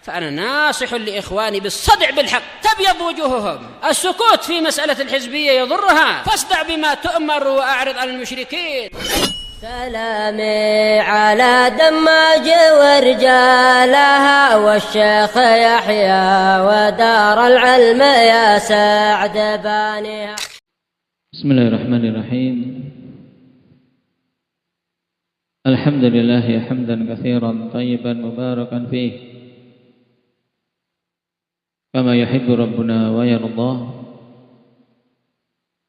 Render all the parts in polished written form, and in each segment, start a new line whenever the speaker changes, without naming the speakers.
فأنا ناصح لإخواني بالصدع بالحق تبيض وجوههم. السكوت في مسألة الحزبية يضرها، فاصدع بما تؤمر وأعرض عن المشركين.
سلامي على دماج ورجالها والشيخ يحيى ودار العلم يا سعد بانيها.
بسم الله الرحمن الرحيم. الحمد لله حمدا كثيرا طيبا مباركا فيه كما يحب ربنا ويرضاه.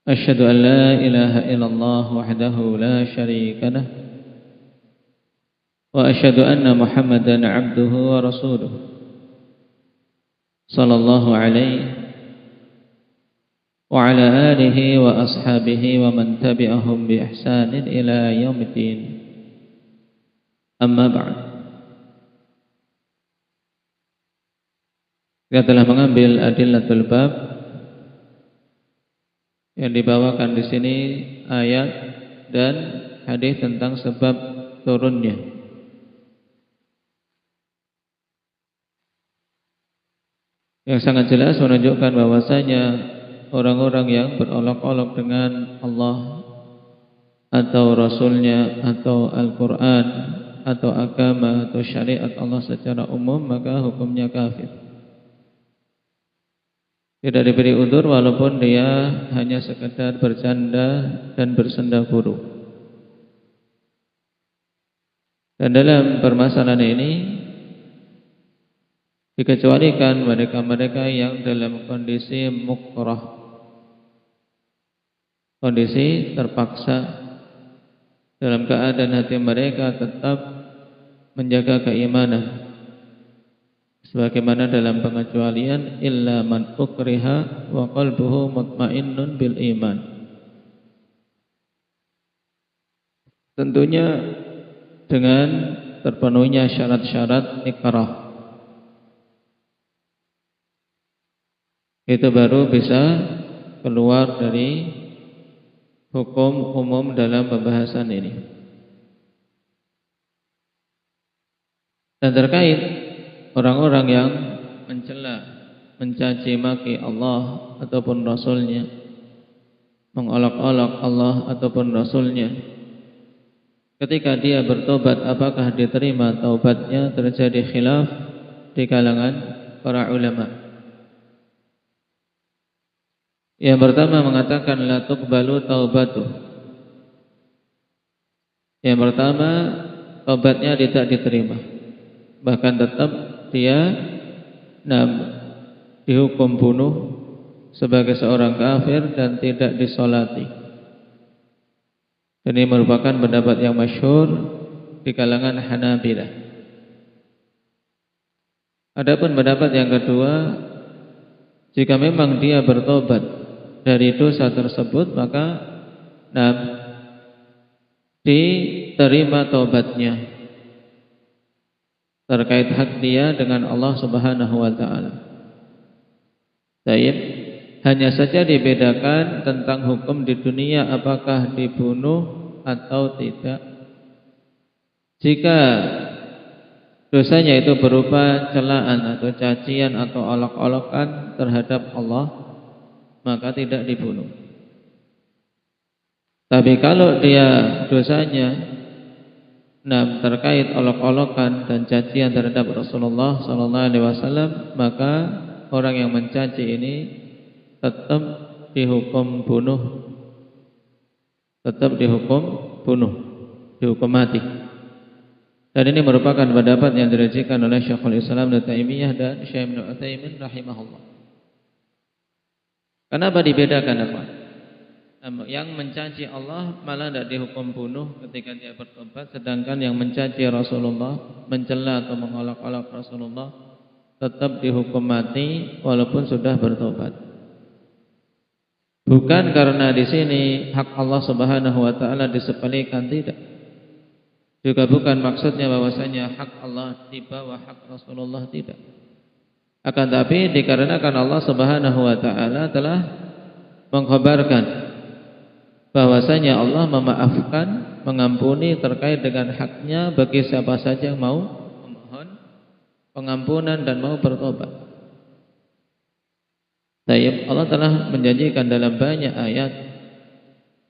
أشهد أن لا إله إلا الله وحده لا شريك له وأشهد أن محمدا عبده ورسوله صلى الله عليه وعلى آله وأصحابه ومن تبعهم بإحسان إلى يوم الدين. Amma ba'd. Kita telah mengambil adillatul bab yang dibawakan di sini ayat dan hadis tentang sebab turunnya. Yang sangat jelas menunjukkan bahwasanya orang-orang yang berolok-olok dengan Allah atau Rasulnya atau Al-Quran atau agama atau syariat Allah secara umum, maka hukumnya kafir. Tidak diberi udzur walaupun dia hanya sekedar bercanda dan bersenda gurau. Dan dalam permasalahan ini dikecualikan mereka-mereka yang dalam kondisi mukrah, kondisi terpaksa, dalam keadaan hati mereka tetap menjaga keimanan, sebagaimana dalam pengecualian illa man ukriha wa qalbuhu mutmainnun bil iman. Tentunya dengan terpenuhinya syarat-syarat ikrah, itu baru bisa keluar dari hukum umum dalam pembahasan ini. Dan terkait orang-orang yang mencela, mencaci maki Allah ataupun Rasulnya, mengolok-olok Allah ataupun Rasulnya, ketika dia bertobat apakah diterima taubatnya? Terjadi khilaf di kalangan para ulama. Yang pertama mengatakan la tuqbalu taubatuh. Yang pertama, taubatnya tidak diterima, bahkan tetap dia dihukum bunuh sebagai seorang kafir dan tidak disolati. Ini merupakan pendapat yang masyhur di kalangan Hanabilah. Adapun pendapat yang kedua, jika memang dia bertobat dari dosa tersebut, maka diterima taubatnya terkait hak dia dengan Allah Subhanahu wa taala. Baik, hanya saja dibedakan tentang hukum di dunia, apakah dibunuh atau tidak. Jika dosanya itu berupa celaan atau cacian atau olok-olokan terhadap Allah, maka tidak dibunuh. Tapi kalau dia dosanya terkait olok-olokan dan cacian terhadap Rasulullah sallallahu alaihi wasallam, maka orang yang mencaci ini tetap dihukum bunuh, dihukum mati. Dan ini merupakan pendapat yang dirajikan oleh Syekhul Islam Ibnu Taimiyah dan Syekh Ibnu Utsaimin rahimahullah. Kenapa dibedakan apa? Yang mencaci Allah malah tidak dihukum bunuh ketika dia bertobat, sedangkan yang mencaci Rasulullah, mencela atau mengolok-olok Rasulullah tetap dihukum mati walaupun sudah bertobat. Bukan karena di sini hak Allah Subhanahu wa taala disepelekan, tidak. Juga bukan maksudnya bahwasanya hak Allah di bawah hak Rasulullah, tidak. Akan tapi dikarenakan Allah Subhanahu wa taala telah mengkhabarkan bahwasanya Allah memaafkan, mengampuni terkait dengan haknya bagi siapa saja yang mau memohon pengampunan dan mau bertobat. Allah telah menjanjikan dalam banyak ayat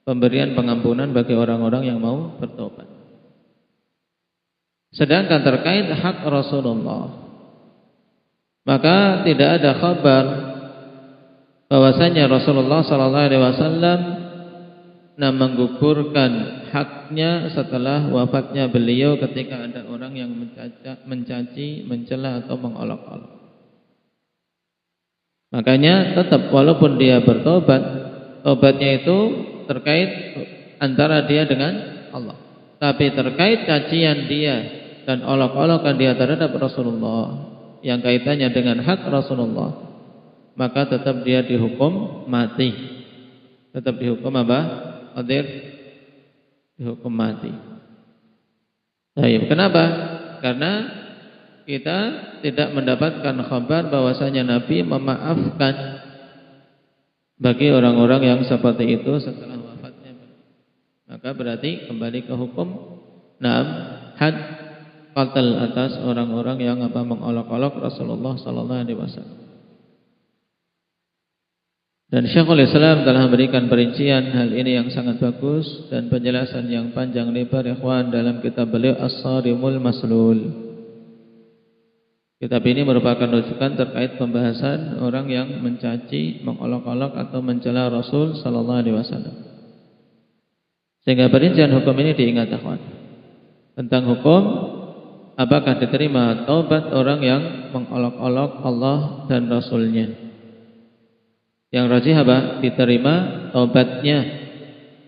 pemberian pengampunan bagi orang-orang yang mau bertobat. Sedangkan terkait hak Rasulullah, maka tidak ada kabar bahwasanya Rasulullah SAW menggugurkan haknya setelah wafatnya beliau ketika ada orang yang mencaci, mencela atau mengolok-olok. Makanya tetap walaupun dia bertobat, tobatnya itu terkait antara dia dengan Allah. Tapi terkait cacian dia dan olok-olokan dia terhadap Rasulullah yang kaitannya dengan hak Rasulullah, maka tetap dia dihukum mati. Tetap dihukum apa? Qadir, dihukum mati. Baik, kenapa? Karena kita tidak mendapatkan kabar bahwasanya Nabi memaafkan bagi orang-orang yang seperti itu setelah wafatnya. Maka berarti kembali ke hukum had qatl atas orang-orang yang mengolok-olok Rasulullah sallallahu alaihi wasallam. Dan Syekhul Islam telah memberikan perincian hal ini yang sangat bagus dan penjelasan yang panjang lebar ikhwan dalam kitab beliau As-Sarimul Maslul. Kitab ini merupakan rujukan terkait pembahasan orang yang mencaci, mengolok-olok atau mencela Rasul sallallahu alaihi wasallam. Sehingga perincian hukum ini diingat ikhwan. Tentang hukum apakah diterima taubat orang yang mengolok-olok Allah dan Rasulnya. Yang rajih apa? Diterima taubatnya.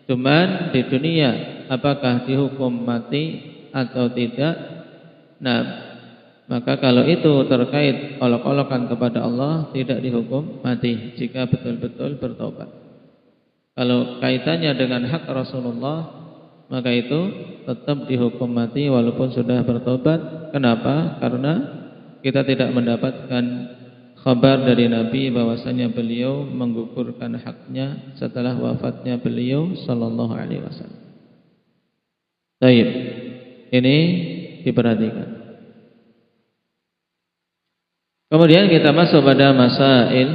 Cuman di dunia apakah dihukum mati atau tidak? Maka kalau itu terkait olok-olokan kepada Allah, tidak dihukum mati jika betul-betul bertobat. Kalau kaitannya dengan hak Rasulullah, maka itu tetap dihukum mati walaupun sudah bertobat. Kenapa? Karena kita tidak mendapatkan kabar dari Nabi bahwasanya beliau menggugurkan haknya setelah wafatnya beliau sallallahu alaihi wasallam. Baik. Ini diperhatikan. Kemudian kita masuk pada masail.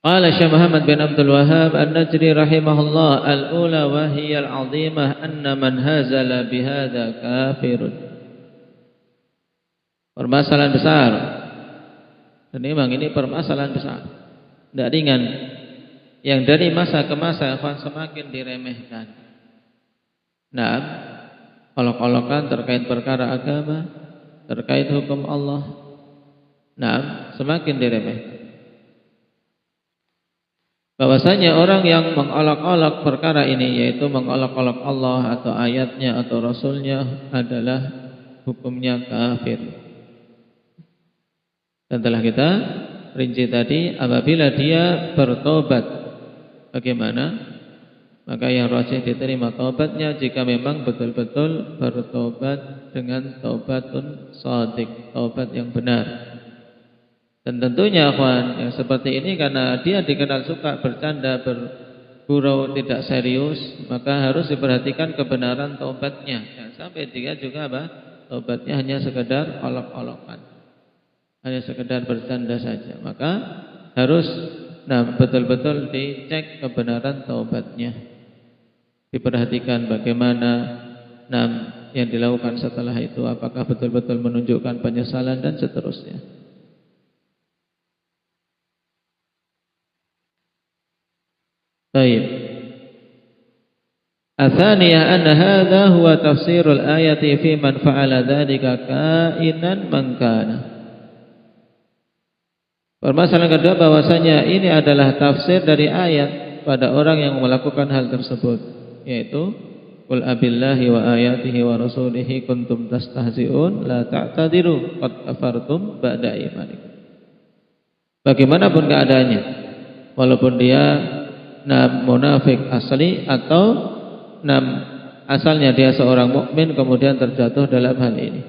Qala Syekh Muhammad bin Abdul Wahhab An-Najri rahimahullah, al-ula wa hiya al-'azimah anna man hazala bihadza kafirun. Permasalahan besar. Dan memang ini permasalahan besar. Tidak ringan. Yang dari masa ke masa akan semakin diremehkan. Nah, olok-olokan terkait perkara agama, terkait hukum Allah, semakin diremehkan. Bahwasanya orang yang mengolok-olok perkara ini, yaitu mengolok-olok Allah atau ayatnya atau Rasulnya, adalah hukumnya kafir. Dan telah kita rinci tadi, apabila dia bertobat, bagaimana? Maka yang rajih diterima taubatnya jika memang betul-betul bertobat dengan taubatun shadiq, taubat yang benar. Dan tentunya akhwan yang seperti ini karena dia dikenal suka bercanda, bergurau, tidak serius, maka harus diperhatikan kebenaran taubatnya. Jangan sampai dia juga taubatnya hanya sekedar olok-olokan, hanya sekedar bercanda saja. Maka harus betul-betul dicek kebenaran taubatnya. Diperhatikan bagaimana yang dilakukan setelah itu, apakah betul-betul menunjukkan penyesalan dan seterusnya. Baik. Atsaniyah anna hadza huwa tafsirul ayati fi man fa'ala dzalika kainan man kana. Permasalahan kedua bahwasanya ini adalah tafsir dari ayat pada orang yang melakukan hal tersebut, yaitu qul abillahi wa ayatihi wa rasulihi kuntum tastahzi'un la ta'tadiru qad kafartum ba'da imanikum. Bagaimanapun keadaannya, walaupun dia munafik asli atau asalnya dia seorang mukmin kemudian terjatuh dalam hal ini,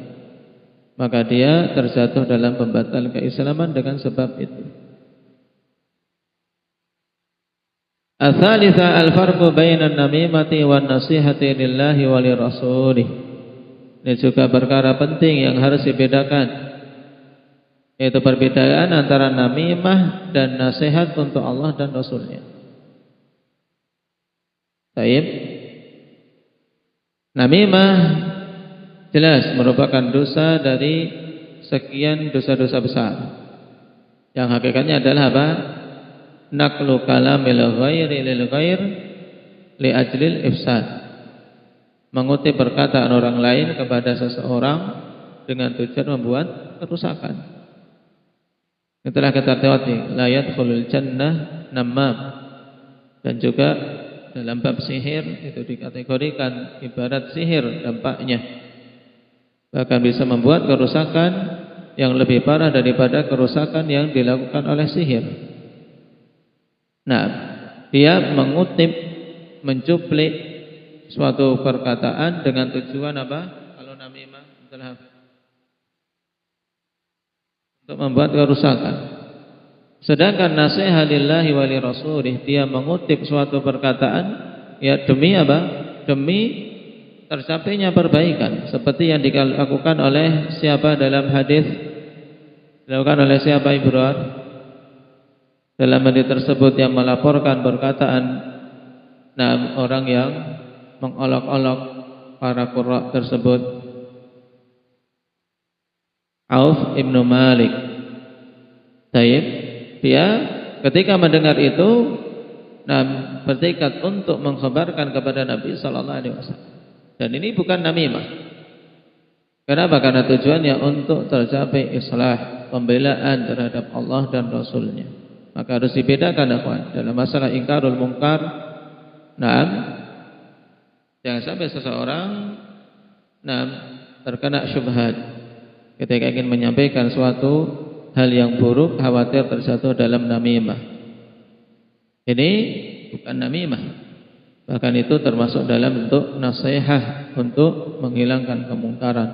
maka dia terjatuh dalam pembatal keislaman dengan sebab itu. Ats-tsalitsa al-farqu bainan namimati wan nasihati lillahi wa lirasulih. Ini juga perkara penting yang harus dibedakan, yaitu perbedaan antara namimah dan nasihat untuk Allah dan Rasulnya. Baik. Namimah jelas merupakan dosa dari sekian dosa-dosa besar. Yang hakikatnya adalah apa? Naqlu kalamil ghairi lil ghair li ajlil ifsad. Mengutip perkataan orang lain kepada seseorang dengan tujuan membuat kerusakan. Itulah kata Tawati, la yadkhulul jannah namam. Dan juga dalam bab sihir itu dikategorikan ibarat sihir dampaknya. Bahkan bisa membuat kerusakan yang lebih parah daripada kerusakan yang dilakukan oleh sihir. Nah, dia mengutip, mencuplik suatu perkataan dengan tujuan apa? Kalau namimah adalah untuk membuat kerusakan. Sedangkan nasihat lillahi wa li rasulih, dia mengutip suatu perkataan ya demi apa? Demi tercapainya perbaikan, seperti yang dilakukan oleh siapa dalam hadis? Dilakukan oleh siapa Ibu Ruar? Dalam hadis tersebut yang melaporkan perkataan orang yang mengolok-olok para qurra tersebut, Auf ibnu Malik. Taib, dia ketika mendengar itu bertekad untuk mengkhabarkan kepada Nabi sallallahu alaihi wasallam. Dan ini bukan namimah. Kenapa? Karena tujuannya untuk tercapai islah, pembelaan terhadap Allah dan Rasulnya. Maka harus dibedakan akhwan dalam masalah ingkarul munkar. Jangan sampai seseorang terkena syubhat ketika ingin menyampaikan suatu hal yang buruk, khawatir terjatuh dalam namimah. Ini bukan namimah. Bahkan itu termasuk dalam bentuk nasihat untuk menghilangkan kemungkaran.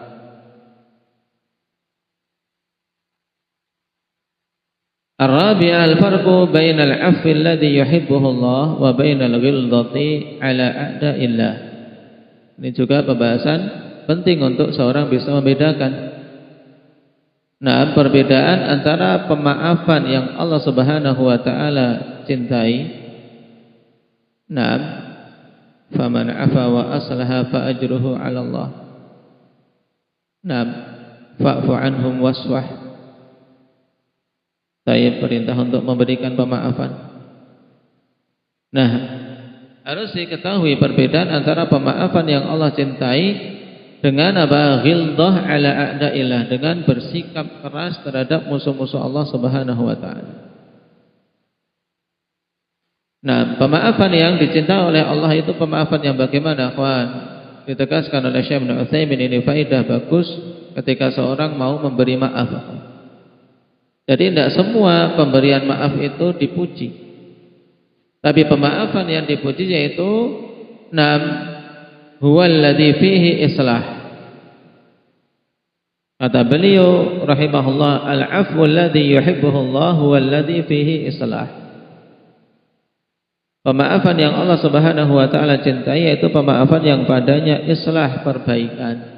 Ar-rabi'ah al-farqu bainal 'afwi alladhi yuhibbuhu Allah wa bainal ghildati 'ala a'da'illah. Ini juga pembahasan penting untuk seorang bisa membedakan. Perbedaan antara pemaafan yang Allah Subhanahu wa taala cintai. Faman 'afa wa aslaha fa ajruhu 'ala Allah. Fa'fu 'anhum wasfah. Saya perintah untuk memberikan pemaafan. Harus diketahui perbedaan antara pemaafan yang Allah cintai dengan apa? Ghildah ala a'da'illah, dengan bersikap keras terhadap musuh-musuh Allah Subhanahu wa taala. Pemaafan yang dicintai oleh Allah itu pemaafan yang bagaimana, kawan? Ditegaskan oleh Syekh Ibnu Utsaimin, ini faedah bagus ketika seorang mau memberi maaf. Jadi tidak semua pemberian maaf itu dipuji. Tapi pemaafan yang dipuji yaitu huwal ladzi fihi islah. Kata beliau rahimahullah, al-'afwu alladzi yuhibbuhu Allah huwal ladzi fihi islah. Pemaafan yang Allah Subhanahu wa taala cintai yaitu pemaafan yang padanya islah, perbaikan.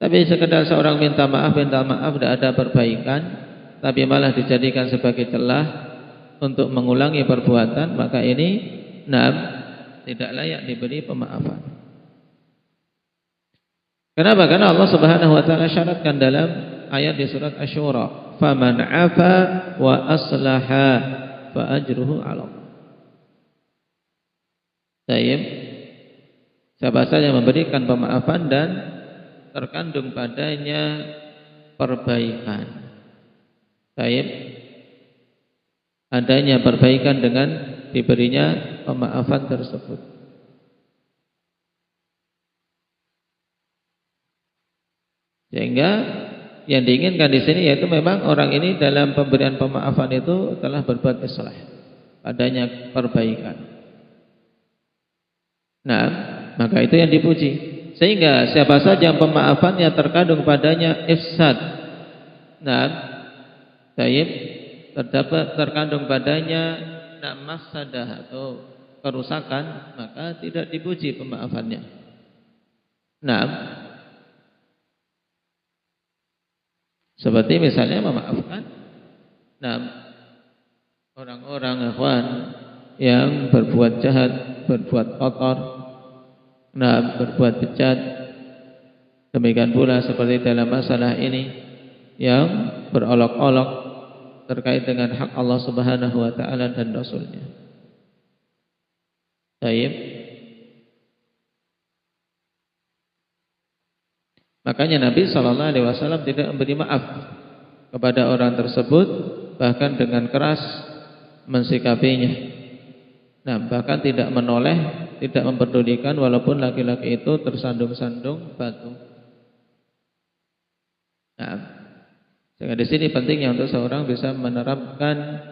Tapi sekedar seorang minta maaf tidak ada perbaikan, tapi malah dijadikan sebagai celah untuk mengulangi perbuatan, maka ini tidak layak diberi pemaafan. Kenapa? Karena Allah Subhanahu wa taala syaratkan dalam ayat di surat Asy-Syura, "Faman 'afa wa aslaha fa ajruhu 'ala Allah." Baik. Siapa saja yang memberikan pemaafan dan terkandung padanya perbaikan. Baik. Adanya perbaikan dengan diberinya pemaafan tersebut. Sehingga yang diinginkan di sini yaitu memang orang ini dalam pemberian pemaafan itu telah berbuat islah, adanya perbaikan. Maka itu yang dipuji. Sehingga siapa saja yang pemaafannya terkandung padanya ifsad, terkandung padanya mafsadah atau kerusakan, maka tidak dipuji pemaafannya. Nah, seperti misalnya memaafkan orang-orang ikhwan yang berbuat jahat, berbuat kotor, berbuat bejat. Demikian pula seperti dalam masalah ini yang berolok-olok terkait dengan hak Allah Subhanahu wa taala dan Rasulnya. Baik. Makanya Nabi sallallahu alaihi wasallam tidak memberi maaf kepada orang tersebut, bahkan dengan keras mensikapinya. Bahkan tidak menoleh, tidak memperdulikan walaupun laki-laki itu tersandung-sandung batu. Sehingga di sini pentingnya untuk seorang bisa menerapkan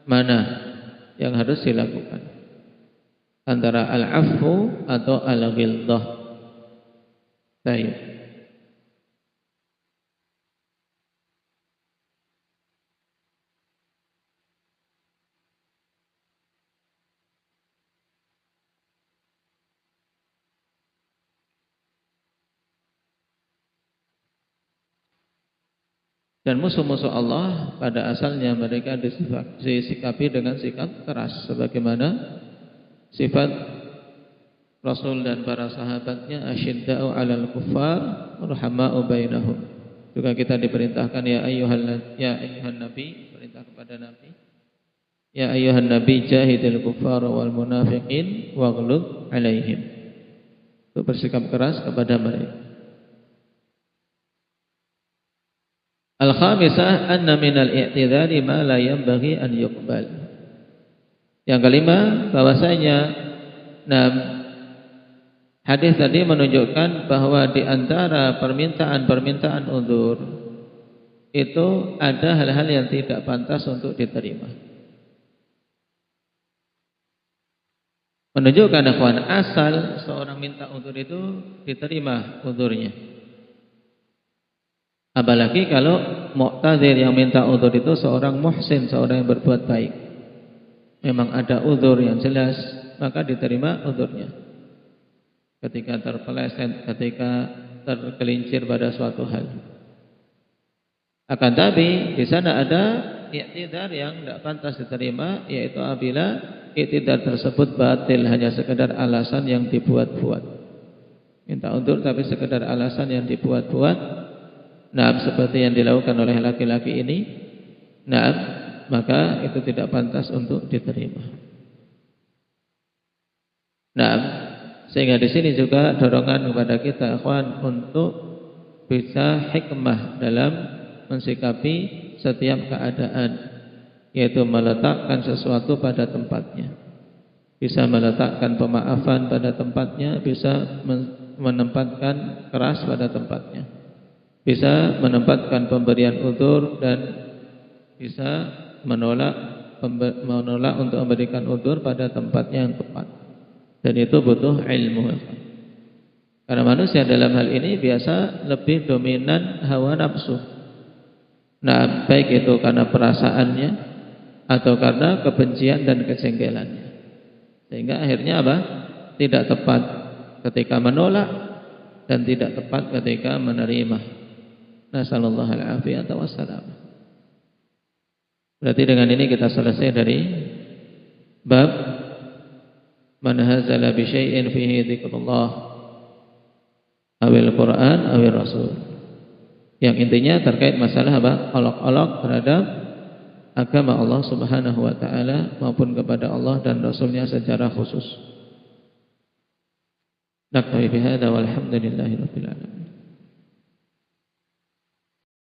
mana yang harus dilakukan antara al-afwu atau al-ghilzah. Baik. Dan musuh-musuh Allah pada asalnya mereka disikapi dengan sikap keras, sebagaimana sifat Rasul dan para sahabatnya, asyidda'u 'alal kuffar rahama'u bainahum. Juga kita diperintahkan ya ayyuhan nabi, perintah kepada nabi, ya ayyuhan nabi jahidil kuffar wal munafiqin waghlub 'alaihim. Itu bersikap keras kepada mereka. Al-khamisah anna minal i'tidhari ma la yanbaghi an yuqbal. Yang kelima, bahwasanya hadis tadi menunjukkan bahwa di antara permintaan uzur itu ada hal-hal yang tidak pantas untuk diterima. Menunjukkan ikhwan, asal seorang minta uzur itu diterima uzurnya. Apalagi kalau mu'tadzir yang minta uzur itu seorang muhsin, seorang yang berbuat baik. Memang ada uzur yang jelas, maka diterima uzurnya. Ketika terpeleset, ketika tergelincir pada suatu hal. Akan tapi di sana ada i'tidar yang tidak pantas diterima, yaitu apabila i'tidar tersebut batil, hanya sekedar alasan yang dibuat-buat. Minta uzur tapi sekedar alasan yang dibuat-buat. Seperti yang dilakukan oleh laki-laki ini, maka itu tidak pantas untuk diterima. Sehingga di sini juga dorongan kepada kita, ikhwan, untuk bisa hikmah dalam mensikapi setiap keadaan, yaitu meletakkan sesuatu pada tempatnya. Bisa meletakkan pemaafan pada tempatnya, bisa menempatkan keras pada tempatnya. Bisa menempatkan pemberian uzur dan bisa menolak untuk memberikan uzur pada tempatnya yang tepat. Dan itu butuh ilmu. Karena manusia dalam hal ini biasa lebih dominan hawa nafsu. Baik itu karena perasaannya atau karena kebencian dan kejengkelannya. Sehingga akhirnya apa? Tidak tepat ketika menolak dan tidak tepat ketika menerima. Nasallallahu al-afiyata wassalam. Berarti dengan ini kita selesai dari bab man hazala bi syai'in fihi dzikrullah awil Quran awil Rasul. Yang intinya terkait masalah apa? Olok-olok terhadap agama Allah Subhanahu wa taala maupun kepada Allah dan Rasulnya secara khusus. Naktafi bihadza walhamdulillahi rabbil alamin.